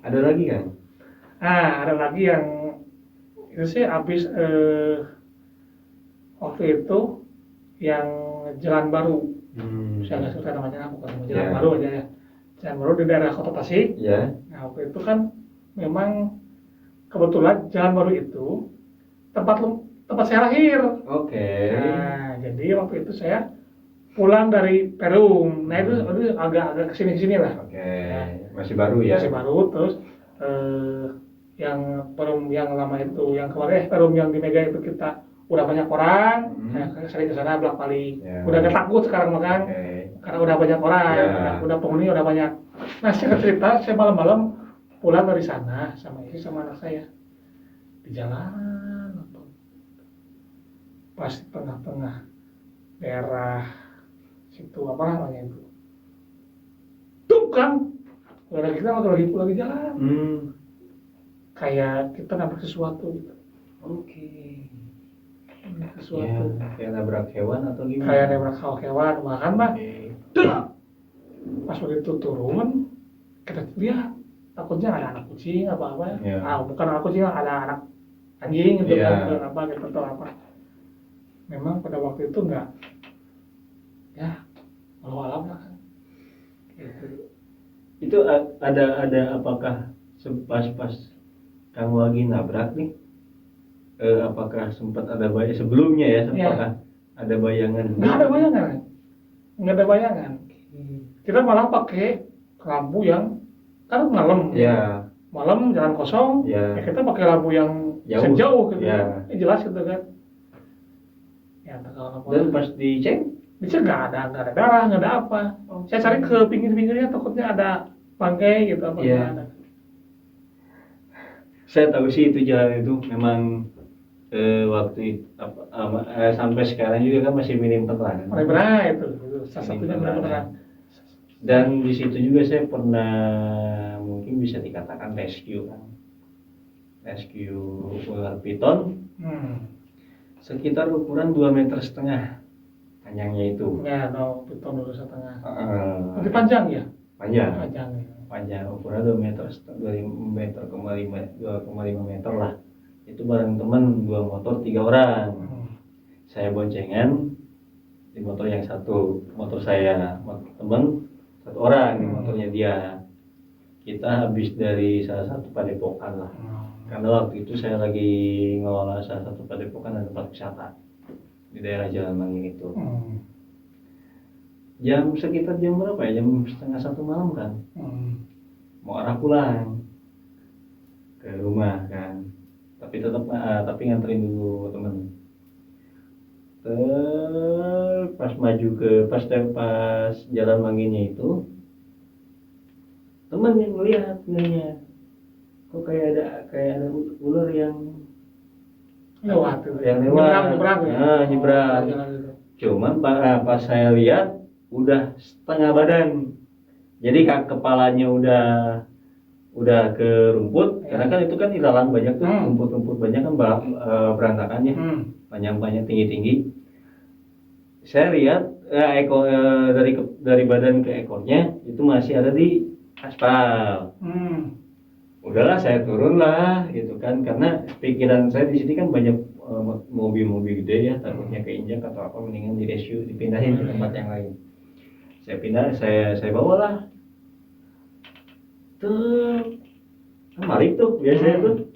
Ada lagi kan? Ada lagi yang itu sih habis waktu itu yang Jalan Baru. Saya nggak suka namanya, bukan Jalan Baru aja ya. Jalan Baru di daerah Kota Tasik. Nah, waktu itu kan memang kebetulan Jalan Baru itu tempat saya lahir. Nah, jadi waktu itu saya pulang dari Perum. Nah, itu agak kesini lah. Masih baru ya? Masih baru, terus yang Perum yang lama itu, yang kemarin Perum yang di Mega itu kita udah banyak orang, saya sering ke sana bolak-balik. Udah gak takut sekarang makan, karena udah banyak orang, udah penghuni udah banyak. Nah, singkat cerita, saya malam-malam pulang dari sana sama istri sama anak saya. Di jalan, pas di tengah-tengah daerah situ apa namanya itu, tuh kan, kita lagi jalan, kayak kita nabrak sesuatu gitu. Sesuatu. Kayak nabrak hewan atau gimana? Kayak nabrak hewan, bahkan mah. Pas begitu turun, kita lihat takutnya ada anak kucing apa-apa. Bukan anak kucing, ada anak anjing gitu kan, apa gitu atau apa. Memang pada waktu itu enggak, ya walau alam lah kan. Gitu. Itu ada apakah pas kamu lagi nabrak nih? Apakah sempat ada bayangan sebelumnya ya? Apakah ada bayangan? Nggak ada bayangan. Kita malah pakai lampu yang kan malam. Malam jalan kosong. Kita pakai lampu yang sejauh gitu. Jelas gitu kan. Ya, dan pas dicek nggak ada darah, nggak ada apa. Saya cari ke pinggir-pinggirnya, takutnya ada bangkai gitu apa ada. Saya tahu sih itu jalan itu memang waktu sampai sekarang juga kan masih minim penerangan. Itu salah satunya penerangan. Dan di situ juga saya pernah mungkin bisa dikatakan rescue ular piton. Sekitar ukuran 2,5 meter panjangnya itu. Piton 2,5 meter. Lebih panjang ya? Panjang ukuran 2,5 meter lah. Itu bareng teman 2 motor 3 orang. Saya boncengan di motor yang satu, motor saya, teman 1 orang di motornya dia. Kita habis dari salah satu padepokan lah. Karena waktu itu saya lagi ngelola salah satu padepokan dan tempat wisata di daerah Jalan Mangin itu. Sekitar jam berapa ya? Jam 12:30 malam kan. Mau arah pulang ke rumah kan. Tapi nganterin dulu temen. Pas Jalan Manginnya itu, temen yang ngelihat kok kayak ada ular yang lewat. Nyebrang. Cuman pas saya lihat udah setengah badan. Jadi kepalanya udah ke rumput, karena kan itu kan ilalang banyak tuh, rumput-rumput banyak kan berantakannya, panjang-panjang tinggi-tinggi. Saya lihat dari badan ke ekornya itu masih ada di aspal. Udahlah saya turun lah gitu kan, karena pikiran saya di sini kan banyak mobil-mobil gede ya, takutnya keinjak atau apa, mendingan dipindahin ke tempat yang lain. Saya pindah, saya bawalah tuh kemarin tuh biasanya tuh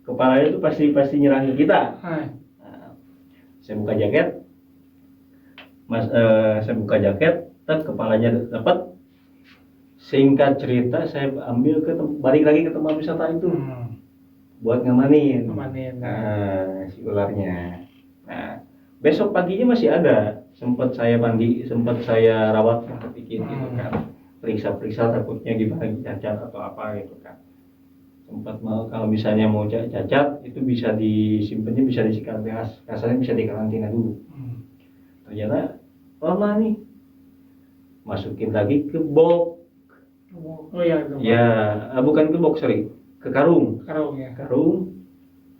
kepalanya tuh pasti nyerang ke kita. Saya buka jaket, kepalanya dapat. Singkat cerita, saya balik lagi ke tempat wisata itu buat ngamanin si ularnya. Nah, besok paginya masih ada, sempat saya mandi, sempat saya rawat sedikit gitu kan, periksa takutnya gimana, cacat atau apa gitu kan. Sempat kalau misalnya mau cacat itu bisa disimpannya, bisa disikat kasarnya, bisa dikarantina dulu. Ternyata lama nih, masukin lagi ke box. Bukan ke box, ke karung. Karung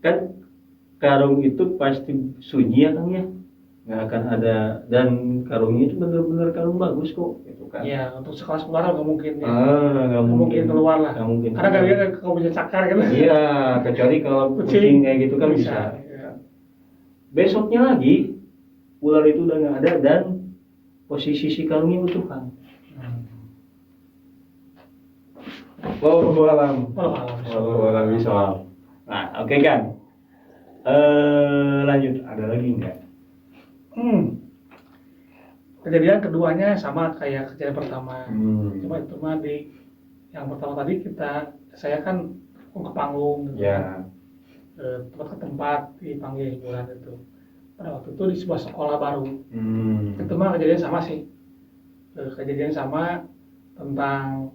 kan, karung itu pasti sunyi ya Kang ya. nggak akan ada, dan karungnya itu bener-bener karung bagus kok gitu kan. Ya untuk sekelas keluar nggak mungkin ya. Nggak mungkin keluar lah. Nggak mungkin. Karena nggak dia kalau bisa cakar gitu. Iya, kecuali kalau kucing kayak gitu kan bisa. Ya. Besoknya lagi ular itu udah nggak ada dan posisi si karungnya utuh kan. Wallahu alam. Wallahu alam bishawab. Nah, oke kan. Lanjut, ada lagi enggak? Kejadian keduanya sama kayak kejadian pertama. Cuma itu mah di yang pertama tadi saya kan ke panggung gitu. Ya. Tempat ke tempat dipanggil hiburan itu. Pada waktu itu di sebuah sekolah baru. Itu mah kejadian sama sih. Kejadian sama tentang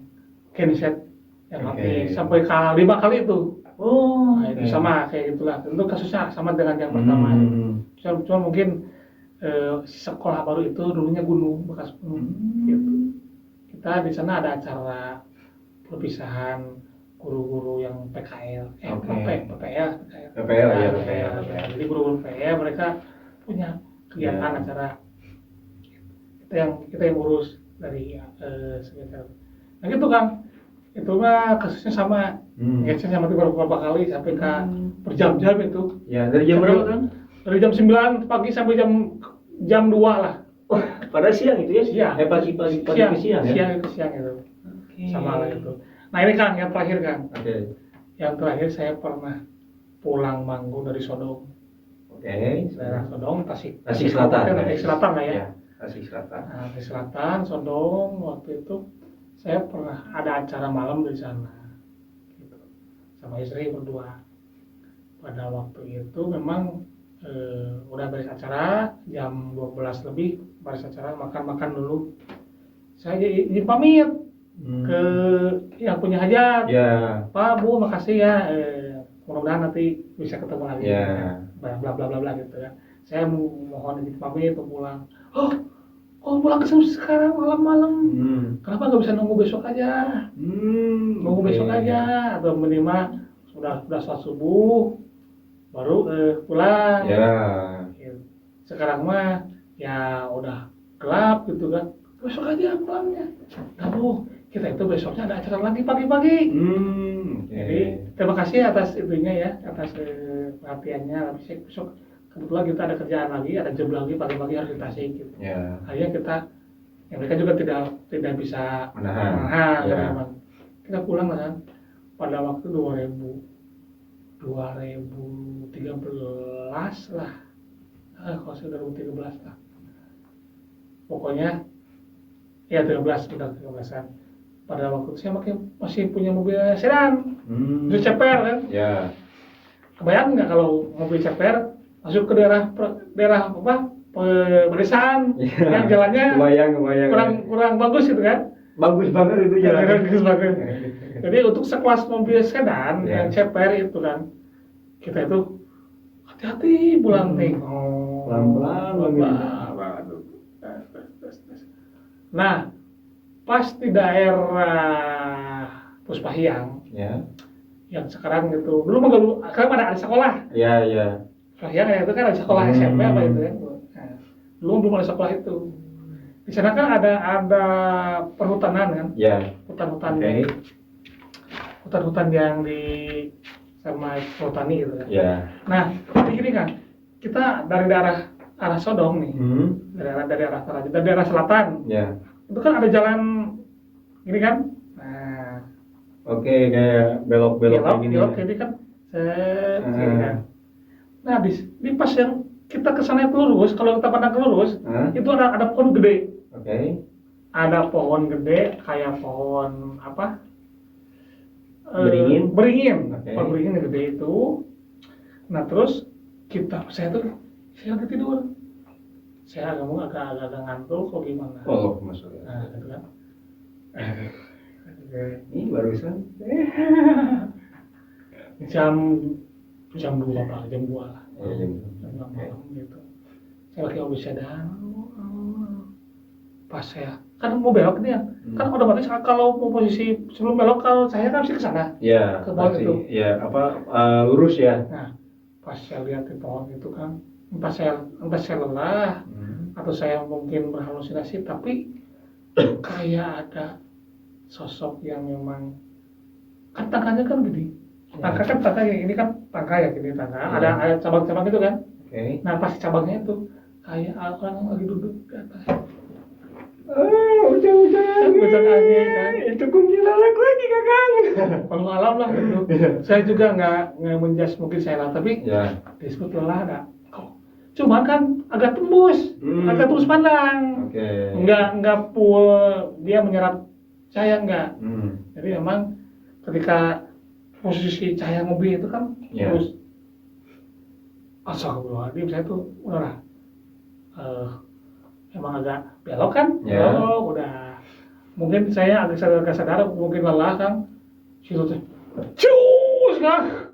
genset yang habis sampai 5 kali itu. Nah, itu sama kayak gitulah. Tentu kasusnya sama dengan yang pertama. Cuma mungkin sekolah baru itu dulunya gunung, bekas gunung. Gitu. Kita di sana ada acara perpisahan guru-guru yang PKL, PPL. Jadi guru-guru PPL mereka punya kegiatan acara. Kita yang urus dari sekitar. Nah gitu kan. Itu mah kasusnya sama. Ngeceknya sama beberapa kali sampai ke berjam-jam itu. Ya, dari jam berapa kan? Dari jam 9 pagi sampai jam 2 lah. Oh, pada siang itu ya? Siang. Pagi ke siang ya? Siang itu. Sama lah itu. Nah ini kan yang terakhir kan. Yang terakhir saya pernah pulang manggung dari Sodong. Daerah Sodong, Tasik Selatan lah ya. Tasik Selatan. Nah, Tasik Selatan, Sodong, waktu itu saya pernah ada acara malam di sana. Gitu. Sama istri berdua. Pada waktu itu memang udah beres acara jam 12 lebih, beres acara makan dulu. Saya izin pamit ke yang punya hajat. Pak Bu makasih ya, mudah-mudahan nanti bisa ketemu lagi. Bla bla bla bla gitu ya. Saya mohon izin pamit untuk pulang. Oh pulang sekarang malam-malam. Kenapa nggak bisa nunggu besok aja? Nunggu besok aja atau minimal sudah sholat subuh baru pulang. Sekarang mah ya udah gelap gitu kan. Besok aja pulangnya. Kamu kita itu besoknya ada acara lagi pagi-pagi. Jadi terima kasih atas itunya ya, atas perhatiannya. Tapi besok kebetulan kita ada kerjaan lagi, ada job lagi pagi-pagi harus di Tasik gitu. Akhirnya kita, ya mereka juga tidak bisa menahan. Ya. Kita pulang kan pada waktu 2013 lah. Kalau sudah 2013 lah. Pokoknya ya 13-an. Pada waktu itu saya masih punya mobil sedan. Itu ceper kan? Kebayang nggak kalau mobil ceper masuk ke daerah apa? Pedesaan yang jalannya kurang bagus gitu kan? Bagus banget itu jalannya. Bagus banget. Jadi untuk sekelas mobil sedan yang ceper itu kan, kita itu hati-hati pulang nih. Pelan-pelan. Nah, pas di daerah Puspahyang, yang sekarang gitu, sekarang ada sekolah. Puspahyang itu kan ada sekolah SMP apa itu ya. Nah, dulu belum ada sekolah itu. Di sana kan ada perhutanan kan, hutan-hutan, hutan-hutan yang di sama perhutani gitu kan. Nah, jadi gini kan, kita dari arah Sodong nih, dari arah selatan. Itu kan ada jalan gini kan. Nah, kayak belok gini. Jadi kan gini kan. Nah, di pas yang kita kesana itu lurus, kalau kita pandang ke lurus, itu ada pohon gede. Ada pohon gede kayak pohon apa? Beringin. Pohon beringin yang gede itu. Nah, terus saya lagi tidur. Saya agak ngantuk kok gimana? Maksudnya. Nah, gitu kan. Ini barusan. jam 2 lah. Jam 2 malam gitu. Saya lagi habis sedan. Pas saya kan mau belok nih ya. Kan otomatis kalau mau posisi sebelum belok kalau saya kan mesti ke sana. Ke pohon itu. Lurus ya. Nah, pas saya lihat di pohon itu kan entah saya lelah atau saya mungkin berhalusinasi, tapi kayak ada sosok yang memang kan tangkanya kan gini. Tangka kan tangka ini kan tangka ya gini tangka. Ada cabang-cabang itu kan. Nah pas cabangnya itu kayak orang lagi duduk di atas. Hujan angin kan. Itu kuntilanak lagi kakang. Kalau alam lah gitu. Saya juga nggak menjas mungkin saya lah, tapi disebut lelah ada. Cuman kan agak tembus pandang. Nggak full dia menyerap cahaya enggak. Jadi memang ketika posisi cahaya mobil itu kan terus astagfirullahaladzim, saya tuh emang agak belok kan, udah mungkin saya agak sadar mungkin lelah kan, situ tuh cus kan,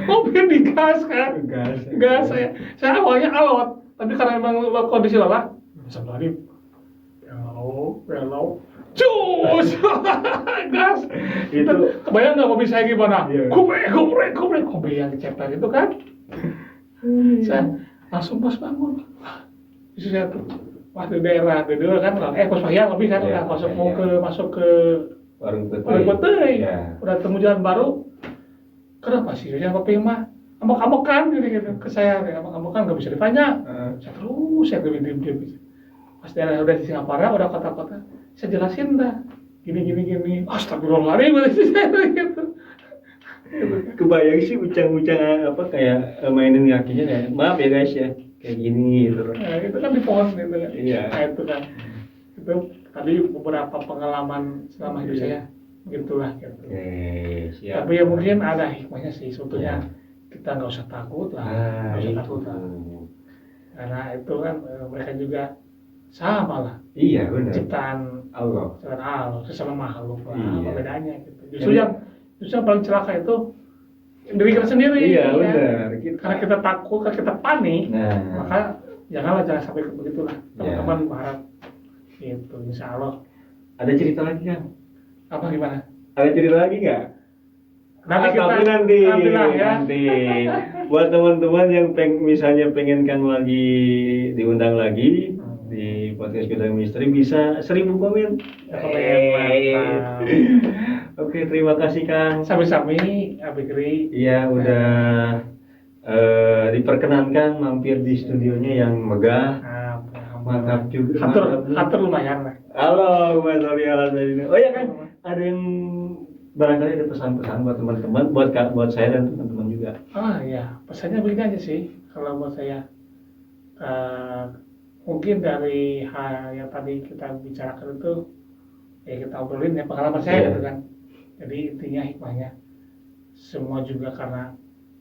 mobil digas kan, gas saya awalnya alot, tapi karena memang kondisi lelah, astagfirullahaladzim, belok, cus, gas, itu kebayang nggak mobil saya gimana? Kubrek, mobil yang ceper itu kan, saya langsung pas bangun. Itu saya tuh, wah di daerah kan, Pos-Pahyan lebih kan, udah masuk ke warung Putih, udah temu jalan baru. Kenapa sih jalan Putih mah amok-amok kan gitu ke saya, amok-amok kan nggak bisa ditanya. Saya diem. Pas daerah udah di Singapura, udah kota-kota, saya jelasin dah, gini. Astagfirullahaladzim, gitu. Kebayang sih ucang-ucang kayak mainin kakinya ya. Maaf ya guys ya. Kayak gini gitu. Nah, itu kan di pohon gitu kan. Iya. Nah, itu kan. Itu tadi beberapa pengalaman selama hidup saya begitulah gitu. Siap. Tapi ya mungkin ada hikmahnya sih sebetulnya. Kita nggak usah takut lah. Nggak usah takut lah. Karena itu kan mereka juga sama lah. Iya benar. Ciptaan Allah. Sesama makhluk lah. Apa bedanya gitu. Justru yang paling celaka itu diri kita sendiri. Iya benar. Karena kita takut, karena kita panik, maka jangan sampai begitulah. Teman-teman berharap gitu, insya Allah. Ada cerita lagi kan? Apa gimana? Ada cerita lagi nggak? Nanti. Buat teman-teman yang misalnya pengen kan lagi diundang lagi di podcast Gudang Misteri, bisa 1000 komen. Oke, terima kasih Kang. Sami-sami, Abikri. Iya, udah diperkenankan mampir di studionya yang megah. Mantap juga. Hatur lumayan lah. Halo, Mas Ari. Oh ya kan, ada yang barangkali ada pesan-pesan buat teman-teman, buat saya dan teman-teman juga. Iya, pesannya begini aja sih. Kalau buat saya, mungkin dari hal yang tadi kita bicarakan itu, ya kita obrolin ya pengalaman saya gitu kan. Jadi intinya hikmahnya semua juga karena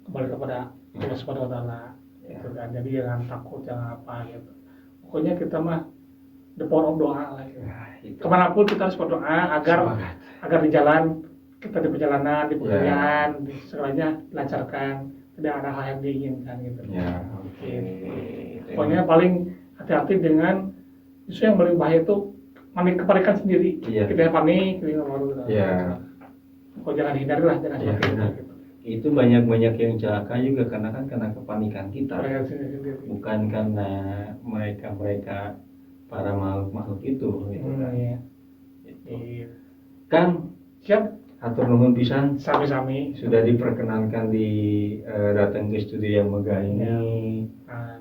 kembali kepada Allah Subhanahu wa Ta'ala gitu kan. Jadi jangan takut, jangan apa gitu. Pokoknya kita mah the power of doa lah gitu. Kemanapun kita harus berdoa agar di jalan kita di perjalanan, di pekerjaan, di segalanya dilancarkan, tidak ada hal yang diinginkan gitu. Pokoknya paling hati-hati dengan justru yang paling bahaya itu kepanikan sendiri. Kita panik, kita baru gitu. Kok jangan hindari lah, jangan seperti itu. Itu banyak yang celaka juga karena kepanikan kita. Bukan karena mereka para makhluk itu gitu kan. Kang, siap. Hatur nuhun pisan. Sami-sami. Sudah diperkenankan datang ke studio yang megah ini.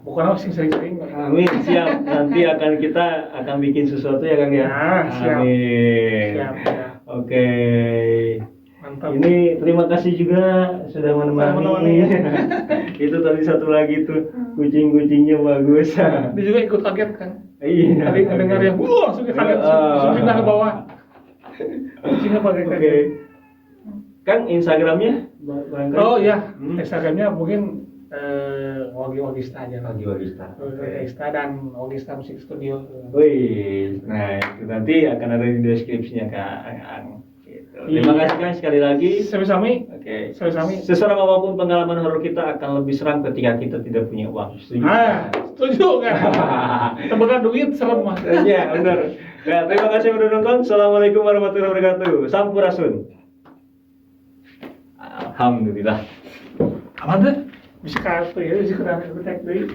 Bukan sing sering-sering. Amin, siap. Nanti kita akan bikin sesuatu ya Kang ya. Siap. Amin. Siap. Oke. Mantap. Ini terima kasih juga sudah menemani. Itu tadi satu lagi tuh kucing-kucingnya bagus. Dia juga ikut kaget kan. Iya. Tadi dengar yang langsung kaget, langsung pindah ke bawah. Kucingnya pakai kaget. Kang Instagramnya? Oh iya, Instagramnya mungkin Wagista aja. Wagista dan Wagista Musik Studio. Wih, nah itu nanti akan ada di deskripsinya Kang. Terima kasih Kang sekali lagi. Sami-sami. Oke. Sami-sami. Seseram apapun pengalaman horor kita akan lebih seram ketika kita tidak punya uang. Setuju? Setuju kan? Tebakan duit serem mah. Iya, benar. Ya, terima kasih sudah nonton. Assalamualaikum warahmatullahi wabarakatuh. Sampurasun. Alhamdulillah. Aman deh. bisa kartu ya bisa kenal tek deui